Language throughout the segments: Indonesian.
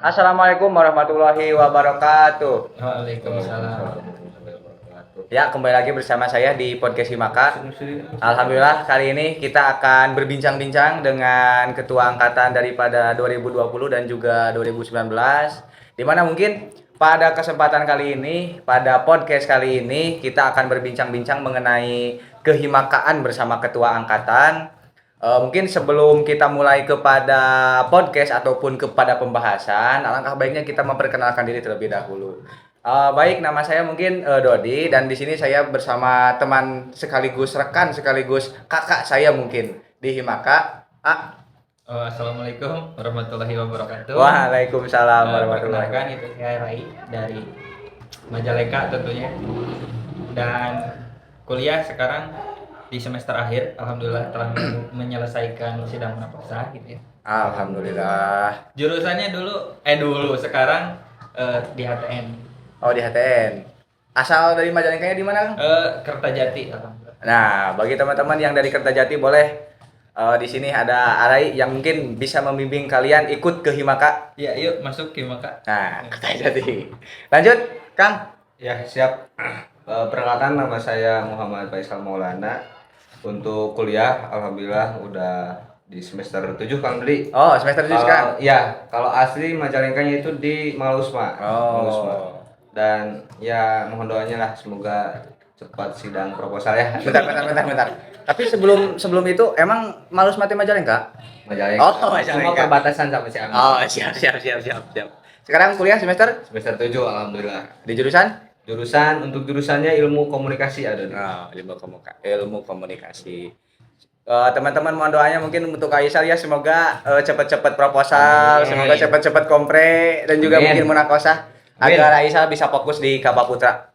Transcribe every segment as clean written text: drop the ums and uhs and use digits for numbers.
Assalamualaikum warahmatullahi wabarakatuh. Waalaikumsalam. Ya, kembali lagi bersama saya di podcast Himaka. Alhamdulillah kali ini kita akan berbincang-bincang dengan ketua angkatan daripada 2020 dan juga 2019. Di mana mungkin pada kesempatan kali ini, pada podcast kali ini kita akan berbincang-bincang mengenai kehimakaan bersama ketua angkatan. Mungkin sebelum kita mulai kepada podcast ataupun kepada pembahasan, alangkah baiknya kita memperkenalkan diri terlebih dahulu. Baik, nama saya mungkin Dodi dan di sini saya bersama teman sekaligus rekan sekaligus kakak saya mungkin di Himaka. Assalamualaikum warahmatullahi wabarakatuh. Waalaikumsalam warahmatullahi Perkenalkan, itu saya Rai dari Majalengka tentunya, dan kuliah sekarang di semester akhir. Alhamdulillah telah menyelesaikan sidang munafasah gitu ya. Alhamdulillah. Jurusannya sekarang di HTN. Oh, di HTN. Asal dari Majalengkanya di mana, Kang? Kertajati. Alhamdulillah. Nah, bagi teman-teman yang dari Kertajati boleh di sini ada Arai yang mungkin bisa membimbing kalian ikut ke Himaka. Ya, yuk masuk ke Maka. Nah, Kertajati. Lanjut, Kang. Ya, siap. Perkenalkan, nama saya Muhammad Faisal Maulana. Untuk kuliah, alhamdulillah udah di semester 7, Kang Dri. Oh, semester 7 sekarang. Ya, kalau asli Majalengkanya itu di Malusma. Malusma. Oh. Dan ya mohon doanya lah, semoga cepat sidang proposal ya. Bentar. Tapi sebelum itu emang Malus Mati Majalengka? Majalengka. Oh, Majalengka. Cuma perbatasan sama Ciamis. Oh, siap. Sekarang kuliah semester Semester 7, alhamdulillah. di jurusan? Untuk jurusannya ilmu komunikasi ada. Oh, ilmu komunikasi. Teman-teman mohon doanya mungkin untuk Aisyah ya, semoga cepat-cepat proposal, Amin. semoga cepat-cepat kompre dan juga Amin. mungkin munakosah Amin. agar Aisyah bisa fokus di Kaba Putra.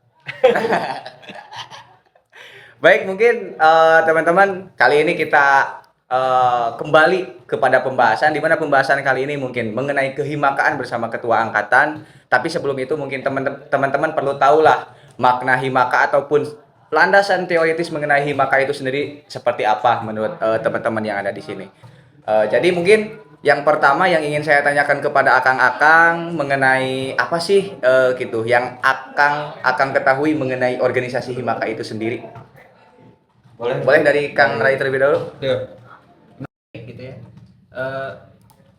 Baik, mungkin teman-teman kali ini kita kembali kepada pembahasan, di mana pembahasan kali ini mungkin mengenai kehimakaan bersama ketua angkatan. Tapi sebelum itu mungkin teman-teman perlu tahulah makna himaka ataupun landasan teoritis mengenai himaka itu sendiri seperti apa menurut teman-teman yang ada di sini. Jadi mungkin yang pertama yang ingin saya tanyakan kepada akang-akang mengenai apa sih gitu yang akang ketahui mengenai organisasi himaka itu sendiri. Boleh dari Kang Rai terlebih dahulu. Gitu ya.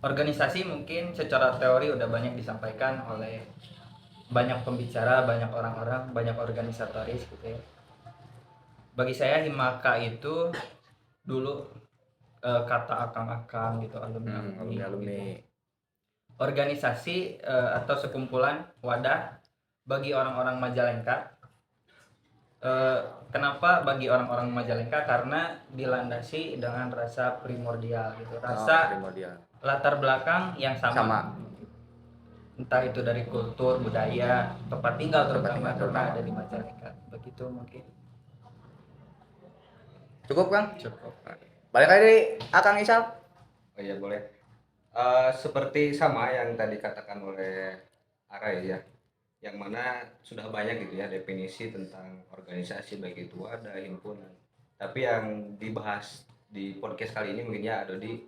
Organisasi mungkin secara teori udah banyak disampaikan oleh banyak pembicara, banyak orang-orang, banyak organisatoris gitu ya. Bagi saya himaka itu dulu kata akang-akang gitu, alumni. Alumni. Organisasi atau sekumpulan wadah bagi orang-orang Majalengka. Kenapa bagi orang-orang Majalengka? Karena dilandasi dengan rasa primordial gitu, rasa primordial. latar belakang yang sama. Sama. Entah itu dari kultur, budaya, tempat tinggal terutama tinggal karena ada di Majalengka. Begitu mungkin. Cukup, Kang? Cukup. Balik lagi dari Akang Isal. Oh iya, boleh. Seperti sama yang tadi katakan oleh Arai ya, yang mana sudah banyak gitu ya definisi tentang organisasi baik itu wadah, himpunan. Tapi yang dibahas di podcast kali ini mungkin ya ada di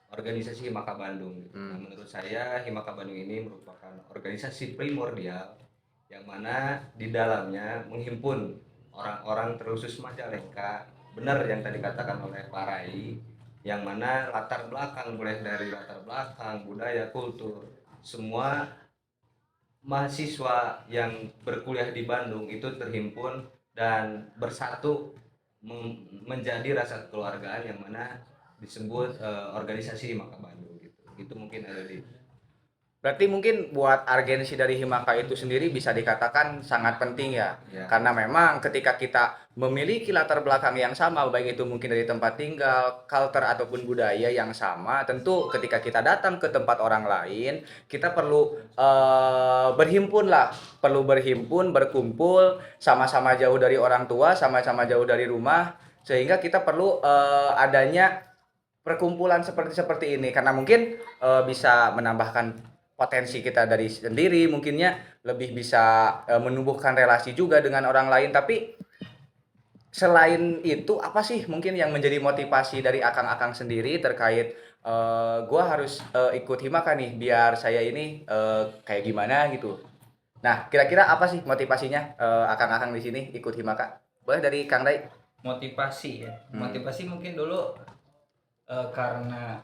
organisasi Himaka Bandung gitu. Nah, menurut saya Himaka Bandung ini merupakan organisasi primordial yang mana di dalamnya menghimpun orang-orang terkhusus Majalengka. Benar yang tadi katakan oleh Pak Rai, yang mana latar belakang, mulai dari latar belakang budaya, kultur, semua mahasiswa yang berkuliah di Bandung itu terhimpun dan bersatu menjadi rasa kekeluargaan yang mana disebut organisasi Himaka Bandung gitu. Itu mungkin ada di. Berarti mungkin buat agensi dari Himaka itu sendiri bisa dikatakan sangat penting ya. Karena memang ketika kita memiliki latar belakang yang sama, baik itu mungkin dari tempat tinggal, culture ataupun budaya yang sama, tentu ketika kita datang ke tempat orang lain, kita perlu berhimpun, berkumpul, sama-sama jauh dari orang tua, sama-sama jauh dari rumah, sehingga kita perlu adanya perkumpulan seperti ini karena mungkin bisa menambahkan potensi kita dari sendiri, mungkinnya lebih bisa menumbuhkan relasi juga dengan orang lain. Tapi selain itu apa sih mungkin yang menjadi motivasi dari akang-akang sendiri terkait gua harus ikut Himaka nih biar saya ini kayak gimana gitu. Nah, kira-kira apa sih motivasinya akang-akang di sini ikut Himaka? Boleh dari Kang Dai? Motivasi ya. Hmm. Motivasi mungkin dulu karena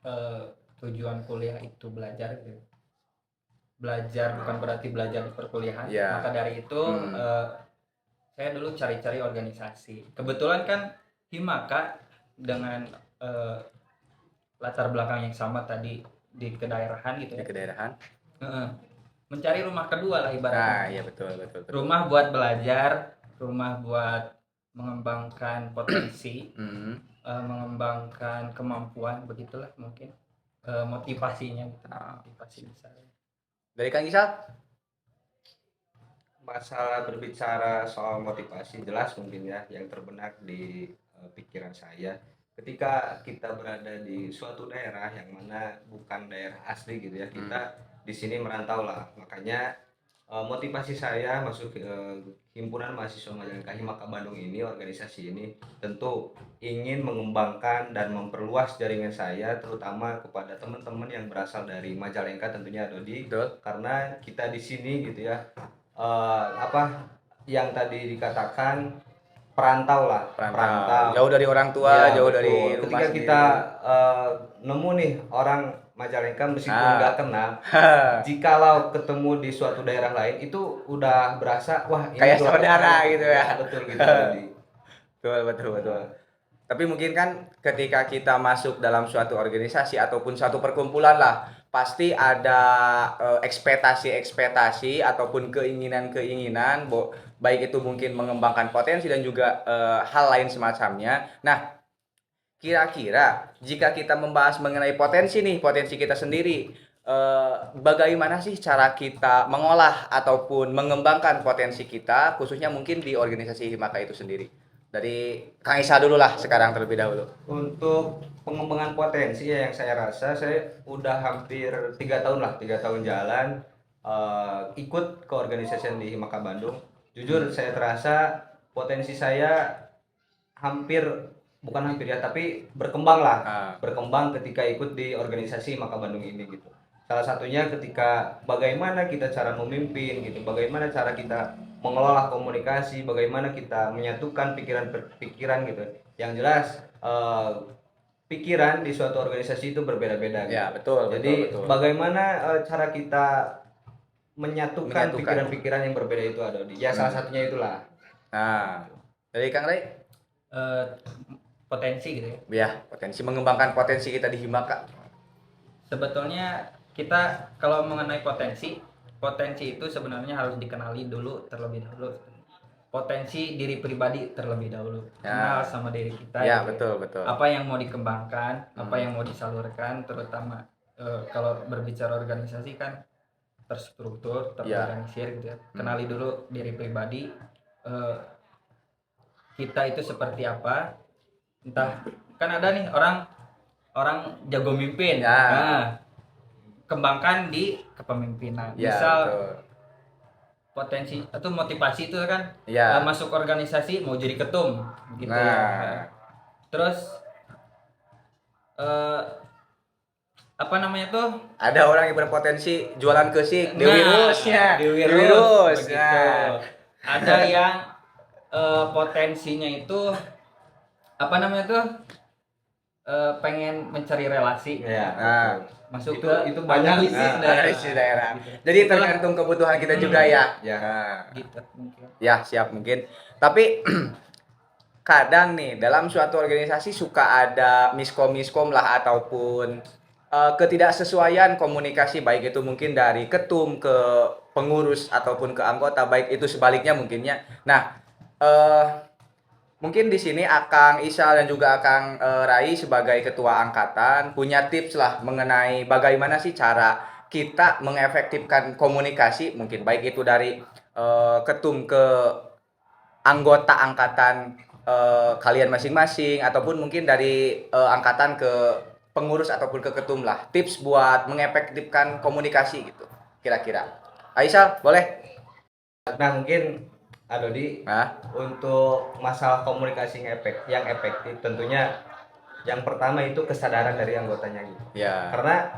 eh, tujuan kuliah itu belajar gitu. Belajar bukan berarti belajar di perkuliahan. Iya. Maka dari itu saya dulu cari-cari organisasi. Kebetulan kan Himaka dengan eh, latar belakang yang sama tadi di kedaerahan gitu Di ya. kedaerahan. Heeh. Mencari rumah kedua lah Nah, ibaratnya. iya betul betul. betul. Rumah buat belajar, rumah buat mengembangkan potensi, Hmm. mengembangkan kemampuan, begitulah mungkin motivasinya gitu. Nah, Motivasi besar. dari Kang Isal? Masalah berbicara soal motivasi jelas mungkin ya yang terbenak di pikiran saya ketika kita berada di suatu daerah yang mana bukan daerah asli gitu ya, kita di sini merantau lah, makanya motivasi saya masuk himpunan mahasiswa Majalengka Himaka Bandung ini, organisasi ini tentu ingin mengembangkan dan memperluas jaringan saya terutama kepada teman-teman yang berasal dari Majalengka tentunya Dodi, Betul. karena kita di sini gitu ya, apa yang tadi dikatakan perantau lah, Perantau. Jauh dari orang tua, ya, jauh betul. dari rumah Ketika sendiri. kita nemu nih orang Majalengka meskipun nggak kenal, jikalau ketemu di suatu daerah lain itu udah berasa wah ini Kayak keluarga saudara saya. gitu ya. Betul gitu Dodi. Betul betul betul. Tapi mungkin kan ketika kita masuk dalam suatu organisasi ataupun suatu perkumpulan lah, pasti ada ekspektasi-ekspektasi ataupun keinginan-keinginan, baik itu mungkin mengembangkan potensi dan juga hal lain semacamnya. Nah, kira-kira jika kita membahas mengenai potensi nih, potensi kita sendiri, bagaimana sih cara kita mengolah ataupun mengembangkan potensi kita, khususnya mungkin di organisasi Himaka itu sendiri? Dari Kang Isa dulu lah sekarang terlebih dahulu. Untuk pengembangan potensi ya, yang saya rasa saya udah hampir 3 tahun lah, 3 tahun jalan ikut ke organisasi di Himaka Bandung. Jujur saya terasa potensi saya hampir, bukan hampir ya, tapi berkembang lah, berkembang ketika ikut di organisasi Himaka Bandung ini gitu. Salah satunya ketika bagaimana kita cara memimpin gitu, bagaimana cara kita mengelola komunikasi, bagaimana kita menyatukan pikiran-pikiran gitu. Yang jelas pikiran di suatu organisasi itu berbeda-beda gitu. Ya, betul. Jadi betul. bagaimana cara kita menyatukan pikiran-pikiran yang berbeda itu ada di. Ya salah satunya itulah. Nah, dari Kang Ray? Potensi gitu ya. Ya, potensi mengembangkan potensi kita di Himaka. Sebetulnya kita kalau mengenai potensi itu sebenarnya harus dikenali dulu terlebih dahulu. Potensi diri pribadi terlebih dahulu. Kenal sama diri kita. Ya, gitu. betul, betul. Apa yang mau dikembangkan, apa yang mau disalurkan, terutama kalau berbicara organisasi kan terstruktur, terorganisir gitu ya. Kenali dulu diri pribadi, kita itu seperti apa. Entah kan ada nih orang jago mimpin. Nah, kembangkan di kepemimpinan. Misal betul. potensi atau motivasi itu kan Ya. masuk organisasi mau jadi ketum gitu ya. Terus apa namanya tuh? Ada orang yang berpotensi jualan kesik, Dewi Rusnya. Dewi Rus. Ada yang potensinya itu apa namanya tuh? Pengen mencari relasi. Ya. Masuk itu ke banyak Analisis daerah. Jadi tergantung kebutuhan kita juga ya. Gitu mungkin. Ya, siap mungkin. Tapi kadang nih dalam suatu organisasi suka ada miskom lah ataupun ketidaksesuaian komunikasi, baik itu mungkin dari ketum ke pengurus ataupun ke anggota, baik itu sebaliknya mungkinnya. Nah, mungkin di sini Akang Isal dan juga Akang Rai sebagai ketua angkatan punya tips lah mengenai bagaimana sih cara kita mengefektifkan komunikasi, mungkin baik itu dari ketum ke anggota angkatan kalian masing-masing ataupun mungkin dari angkatan ke pengurus ataupun ke ketum lah. Tips buat mengefektifkan komunikasi gitu kira-kira. Aisyah, boleh? Nah mungkin Adodi, Hah? untuk masalah komunikasi yang efektif tentunya yang pertama itu kesadaran dari anggotanya gitu. Ya. Karena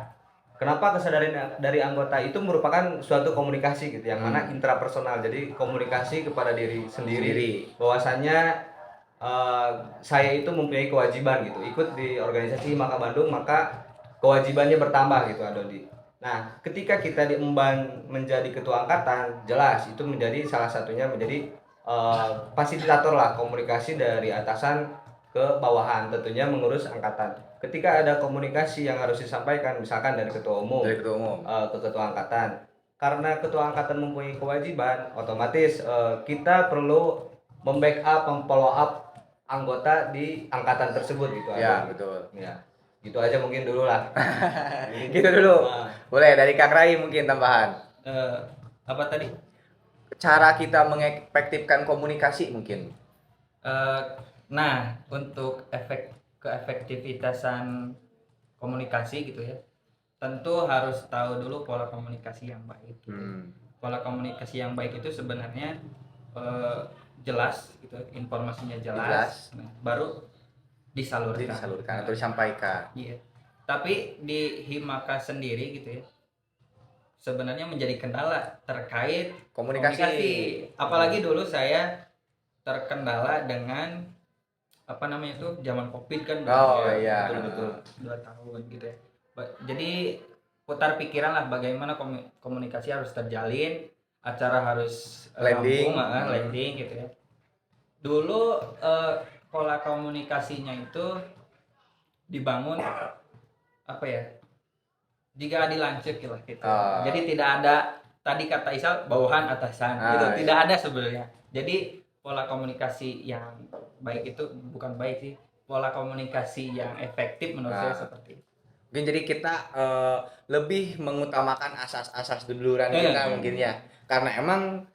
kenapa kesadaran dari anggota itu merupakan suatu komunikasi gitu yang mana intrapersonal. Jadi komunikasi kepada diri sendiri. Bahwasannya saya itu mempunyai kewajiban gitu. Ikut di organisasi Himaka Bandung maka kewajibannya bertambah gitu Adodi. Nah, ketika kita diemban menjadi ketua angkatan, jelas itu menjadi salah satunya menjadi fasilitator lah komunikasi dari atasan ke bawahan, tentunya mengurus angkatan. Ketika ada komunikasi yang harus disampaikan, misalkan dari ketua umum, ke ketua angkatan, karena ketua angkatan mempunyai kewajiban, otomatis kita perlu membackup, memfollow up anggota di angkatan tersebut gitu. Ya, betul. Ya, gitu aja mungkin dulu lah. Gitu dulu. Boleh dari Kang Rai mungkin tambahan. Apa tadi? Cara kita mengefektifkan komunikasi mungkin. Nah, untuk keefektivitasan komunikasi gitu ya, tentu harus tahu dulu pola komunikasi yang baik. Gitu. Pola komunikasi yang baik itu sebenarnya jelas, gitu, informasinya jelas. Nah, baru disalurkan atau disampaikan. Iya. Tapi di Himaka sendiri gitu ya, sebenarnya menjadi kendala terkait komunikasi. Apalagi dulu saya terkendala dengan apa namanya itu zaman COVID kan. Iya. Betul 2 tahun gitu ya. Jadi putar pikiran lah bagaimana komunikasi harus terjalin, acara harus landing gitu ya. Dulu pola komunikasinya itu dibangun apa ya? Jika dilanjut lah gitu. Jadi tidak ada tadi kata Isal bawahan atasan gitu, tidak ada sebenarnya. Jadi pola komunikasi yang baik itu bukan baik sih. Pola komunikasi yang efektif menurut saya seperti itu. Mungkin jadi kita lebih mengutamakan asas-asas duluran kita mungkin ya. Karena emang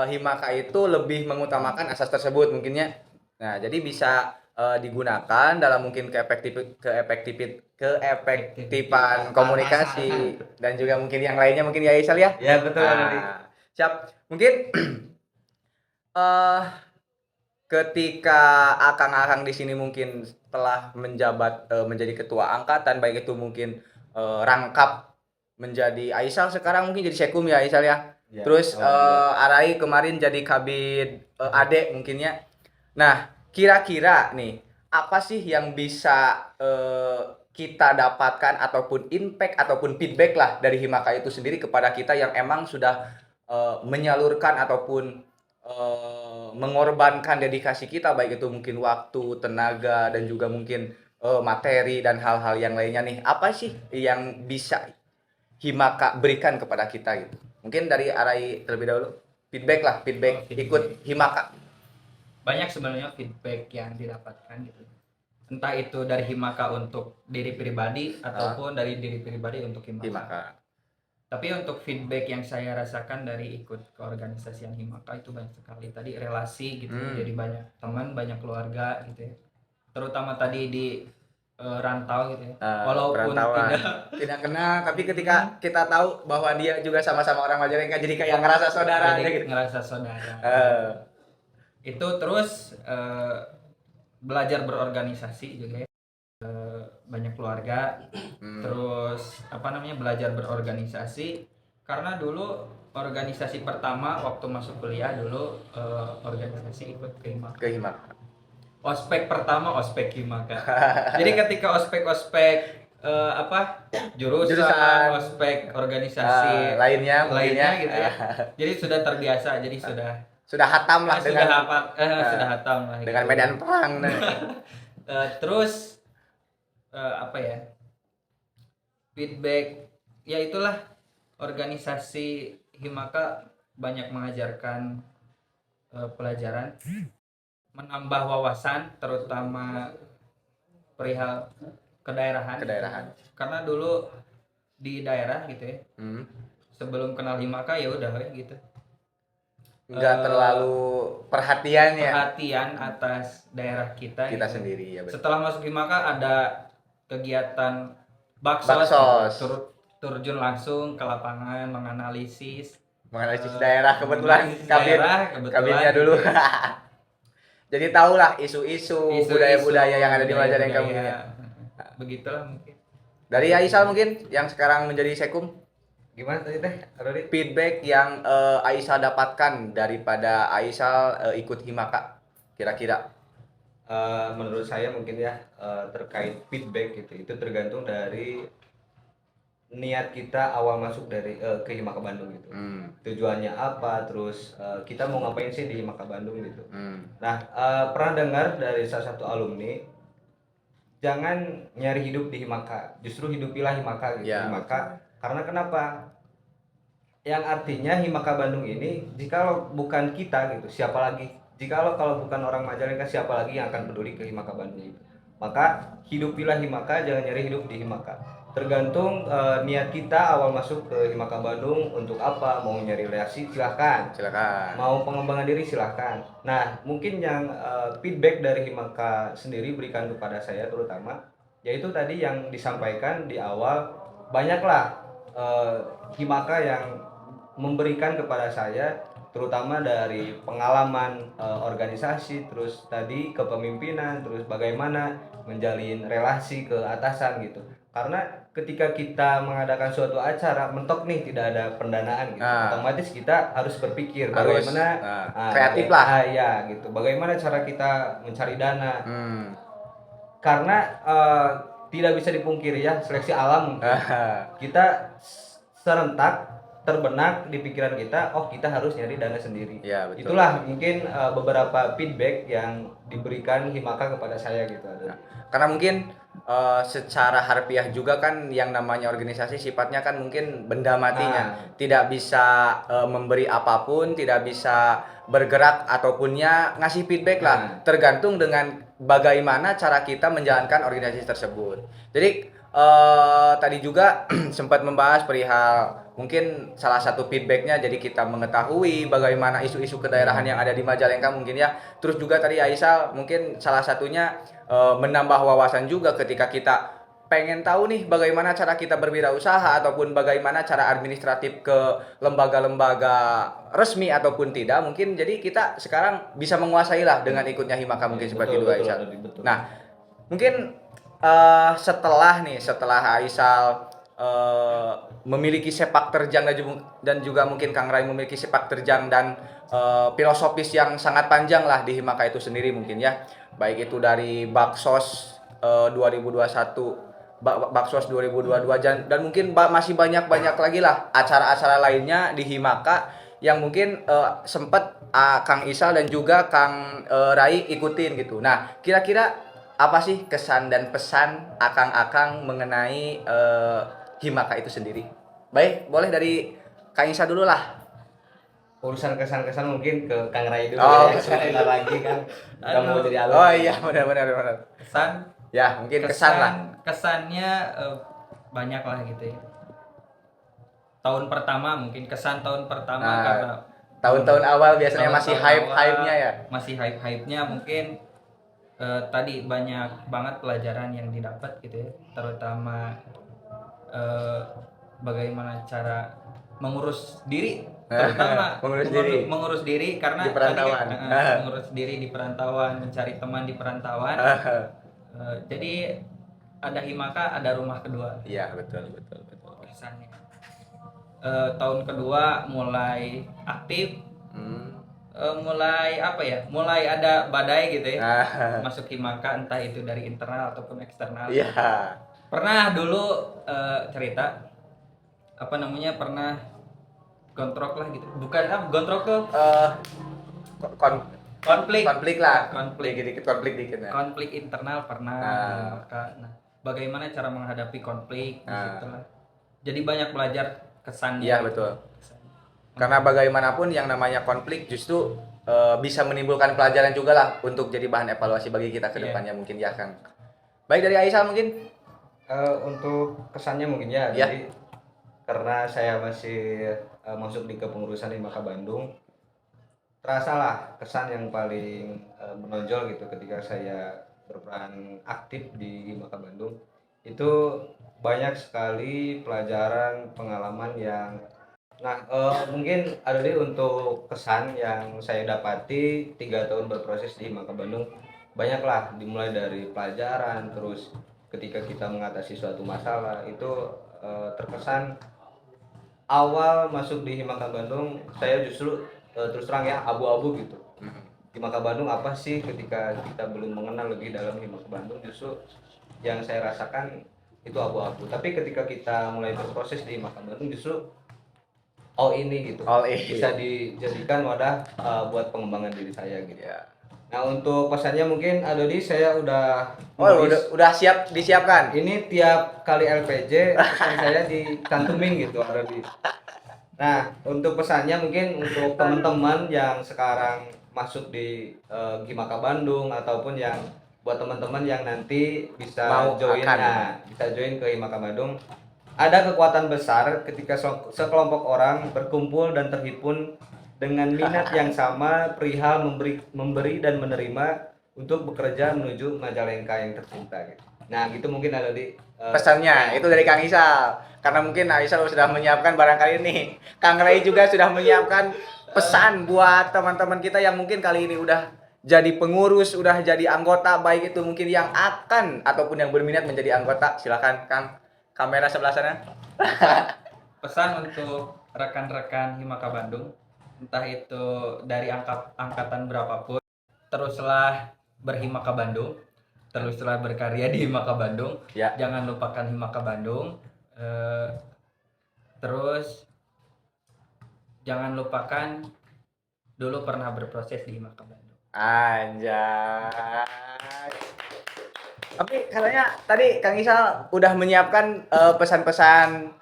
Himaka itu lebih mengutamakan asas tersebut mungkinnya. Nah, jadi bisa digunakan dalam mungkin keefektifan komunikasi dan juga mungkin yang lainnya mungkin ya Isal ya. Ya betul. Siap. Mungkin ketika akang-akang di sini mungkin telah menjabat menjadi ketua angkatan, baik itu mungkin rangkap menjadi Aisal, sekarang mungkin jadi Sekum ya Aisal ya. Terus Arai kemarin jadi Kabid Ade mungkinnya. Nah, kira-kira nih apa sih yang bisa kita dapatkan ataupun impact ataupun feedback lah dari Himaka itu sendiri kepada kita yang emang sudah menyalurkan ataupun mengorbankan dedikasi kita, baik itu mungkin waktu, tenaga, dan juga mungkin materi dan hal-hal yang lainnya nih. Apa sih yang bisa Himaka berikan kepada kita gitu? Mungkin dari Arai terlebih dahulu. Feedback ikut Himaka. Banyak sebenarnya feedback yang didapatkan gitu. Entah itu dari Himaka untuk diri pribadi ataupun dari diri pribadi untuk Himaka. Tapi untuk feedback yang saya rasakan dari ikut keorganisasian Himaka itu banyak sekali. Tadi relasi gitu, jadi banyak teman, banyak keluarga gitu ya. Terutama tadi di rantau gitu ya. Walaupun tidak kenal, tapi ketika kita tahu bahwa dia juga sama-sama orang Majalengka, jadi kayak ngerasa saudara. Ngerasa saudara. Itu terus belajar berorganisasi juga ya. Banyak keluarga, terus belajar berorganisasi, karena dulu organisasi pertama waktu masuk kuliah dulu organisasi ikut ke Himaka. Ospek pertama ospek Himaka. Jadi ketika ospek jurusan, ospek organisasi lainnya gitu ya. Jadi sudah terbiasa, jadi sudah hatam lah sudah hatam lah dengan gitu. Medan perang. Terus feedback ya itulah, organisasi Himaka banyak mengajarkan pelajaran, menambah wawasan terutama perihal kedaerahan. Karena dulu di daerah gitu ya, sebelum kenal Himaka ya udah gitu, nggak terlalu perhatian atas daerah kita gitu sendiri ya. Setelah masuk Himaka ada kegiatan baksos. Terjun langsung ke lapangan menganalisis menganalisis daerah kebetulan Menganalisis daerah, kebetulan kabinnya dulu. gitu ya. Jadi tahulah isu-isu Isu-isu, budaya-budaya yang ada di Majalengka budaya, mungkin ya. begitulah mungkin. Dari Aisyah mungkin yang sekarang menjadi Sekum, Gimana tadi teh, Arori? feedback yang Aisyah dapatkan daripada Aisyah ikut Himaka kira-kira. Menurut saya mungkin ya, terkait feedback gitu, itu tergantung dari niat kita awal masuk dari ke Himaka Bandung gitu. Tujuannya apa, terus kita mau ngapain sih di Himaka Bandung gitu. Nah, pernah dengar dari salah satu alumni, jangan nyari hidup di Himaka, justru hidupilah Himaka gitu. Ya, Himaka karena kenapa? Yang artinya Himaka Bandung ini, jikalau bukan kita gitu, siapa lagi? Jikalau kalau bukan orang Majalengka, siapa lagi yang akan peduli ke Himaka Bandung itu? Maka hidupilah Himaka, jangan nyari hidup di Himaka. Tergantung niat kita awal masuk ke Himaka Bandung untuk apa? Mau nyari relasi silahkan, Silakan. mau pengembangan diri silahkan. Nah, mungkin yang feedback dari Himaka sendiri berikan kepada saya terutama, yaitu tadi yang disampaikan di awal, banyaklah Himaka yang memberikan kepada saya, terutama dari pengalaman organisasi, terus tadi kepemimpinan, terus bagaimana menjalin relasi ke atasan gitu. Karena ketika kita mengadakan suatu acara mentok nih tidak ada pendanaan gitu, otomatis kita harus berpikir bagaimana kreatif lah. ya gitu. Bagaimana cara kita mencari dana? Karena tidak bisa dipungkiri ya, seleksi alam mungkin. Kita serentak terbenak di pikiran kita, oh kita harus nyari dana sendiri. Ya, betul. Itulah mungkin beberapa feedback yang diberikan Himaka kepada saya gitu. Karena mungkin secara harfiah juga kan yang namanya organisasi sifatnya kan mungkin benda matinya, tidak bisa memberi apapun, tidak bisa bergerak ataupun ngasih feedback lah, tergantung dengan bagaimana cara kita menjalankan organisasi tersebut. Jadi tadi juga sempat membahas perihal mungkin salah satu feedbacknya, jadi kita mengetahui bagaimana isu-isu kedaerahan yang ada di Majalengka mungkin ya. Terus juga tadi Aisyah mungkin salah satunya menambah wawasan juga ketika kita pengen tahu nih bagaimana cara kita berwirausaha ataupun bagaimana cara administratif ke lembaga-lembaga resmi ataupun tidak mungkin. Jadi kita sekarang bisa menguasai lah dengan ikutnya Himaka mungkin seperti itu Aisyah. Nah, mungkin setelah Aisyah memiliki sepak terjang dan juga mungkin Kang Rai memiliki sepak terjang dan filosofis yang sangat panjang lah di Himaka itu sendiri mungkin ya, baik itu dari Baksos 2021, Baksos 2022 dan mungkin masih banyak lagi lah acara-acara lainnya di Himaka yang mungkin sempat Kang Isal dan juga Kang Rai ikutin gitu. Nah, kira-kira apa sih kesan dan pesan akang-akang mengenai Himaka itu sendiri? Baik, boleh dari Kang Isa dulu lah. Urusan kesan-kesan mungkin ke Kang Rai dulu ya, sebentar lagi kan udah mau jadi alumni. Oh iya, benar. Kesan Ya, mungkin kesan lah. Kesannya banyak lah gitu ya. Tahun pertama mungkin kesan tahun pertama karena tahun-tahun awal biasanya masih hype-nya ya. Masih hype-nya mungkin tadi banyak banget pelajaran yang didapat gitu ya, terutama bagaimana cara mengurus diri, terutama mengurus diri karena di perantauan. mengurus diri di perantauan, mencari teman di perantauan. Jadi ada Himaka, ada rumah kedua. Iya, betul. Kesannya tahun kedua mulai aktif, mulai apa ya, mulai ada badai gitu ya, masuk Himaka entah itu dari internal ataupun eksternal. Iya. Pernah dulu cerita apa namanya, pernah gontrok lah gitu, bukan gontrok tuh konflik lah, konflik internal pernah. Nah, bagaimana cara menghadapi konflik gitu. Jadi banyak belajar kesannya. Iya, betul. Karena bagaimanapun yang namanya konflik justru bisa menimbulkan pelajaran juga lah untuk jadi bahan evaluasi bagi kita ke depannya mungkin ya Kang. Baik, dari Aisyah mungkin untuk kesannya mungkin ya. Jadi karena saya masih masuk di kepengurusan Himaka Bandung, terasalah kesan yang paling menonjol gitu ketika saya berperan aktif di Himaka Bandung. Itu banyak sekali pelajaran, pengalaman yang Nah, mungkin ada nih untuk kesan yang saya dapati 3 tahun berproses di Himaka Bandung. Banyaklah, dimulai dari pelajaran, terus ketika kita mengatasi suatu masalah itu terkesan awal masuk di Himaka Bandung saya justru terus terang ya abu-abu gitu. Himaka Bandung apa sih, ketika kita belum mengenal lebih dalam Himaka Bandung justru yang saya rasakan itu abu-abu. Tapi ketika kita mulai berproses di Himaka Bandung justru oh ini gitu All in. bisa dijadikan wadah buat pengembangan diri saya gitu. Ya. Nah untuk pesannya mungkin Adodi saya udah Oh, nulis. udah siap disiapkan. Ini tiap kali LPJ pesan saya dicantumin gitu Adodi. Nah untuk pesannya mungkin untuk teman-teman yang sekarang masuk di Himaka Bandung ataupun yang buat teman-teman yang nanti bisa Mau join, akan. nah, bisa join ke Himaka Bandung. Ada kekuatan besar ketika sekelompok orang berkumpul dan terhimpun dengan minat yang sama perihal memberi dan menerima untuk bekerja menuju Majalengka yang tercinta gitu. Nah, gitu mungkin ada di Pesannya itu dari Kang Isal. Karena mungkin Isal sudah menyiapkan barangkali ini. Kang Ray juga sudah menyiapkan pesan buat teman-teman kita yang mungkin kali ini udah jadi pengurus, udah jadi anggota, baik itu mungkin yang akan ataupun yang berminat menjadi anggota. Silakan Kang, kamera sebelah sana. Pesan untuk rekan-rekan Himaka Bandung, entah itu dari angkatan berapapun, teruslah berhimaka Bandung, teruslah berkarya di Himaka Bandung. Ya. Jangan lupakan Himaka Bandung. Terus jangan lupakan dulu pernah berproses di Himaka Bandung. Anjay. Tapi katanya tadi Kang Isal udah menyiapkan pesan-pesan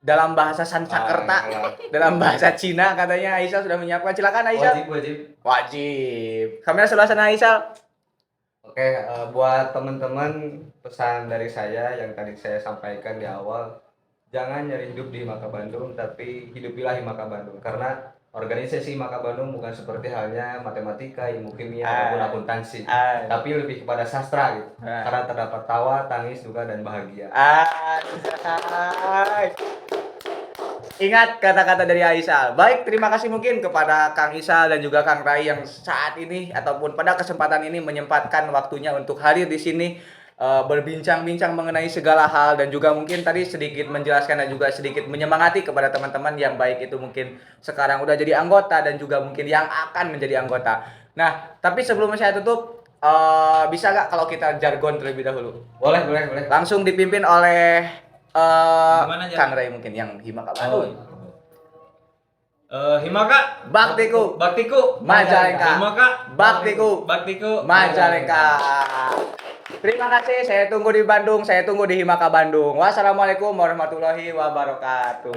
dalam bahasa Sanskerta, dalam bahasa Cina katanya Aisyah sudah menyiapkan. Silakan Aisyah. wajib. Wajib. Kamera sebelah sana Aisyah. Oke, buat teman-teman pesan dari saya yang tadi saya sampaikan di awal, jangan nyari hidup di Himaka Bandung, tapi hidupilah Himaka Bandung. Karena organisasi Himaka Bandung bukan seperti halnya matematika, ilmu kimia, ataupun akuntansi, tapi lebih kepada sastra gitu. Karena terdapat tawa, tangis, duka, dan bahagia. Ingat kata-kata dari Aisyah. Baik, terima kasih mungkin kepada Kang Isal dan juga Kang Rai yang saat ini ataupun pada kesempatan ini menyempatkan waktunya untuk hadir di sini berbincang-bincang mengenai segala hal, dan juga mungkin tadi sedikit menjelaskan dan juga sedikit menyemangati kepada teman-teman yang baik itu mungkin sekarang udah jadi anggota dan juga mungkin yang akan menjadi anggota. Nah, tapi sebelum saya tutup, bisa nggak kalau kita jargon terlebih dahulu? Boleh. Langsung dipimpin oleh Gimana, Jar? Kang Ray mungkin yang Himaka Bandung. Himaka Baktiku Majalengka. Himaka Baktiku Majalengka. Terima kasih, saya tunggu di Bandung, saya tunggu di Himaka Bandung. Wassalamualaikum warahmatullahi wabarakatuh.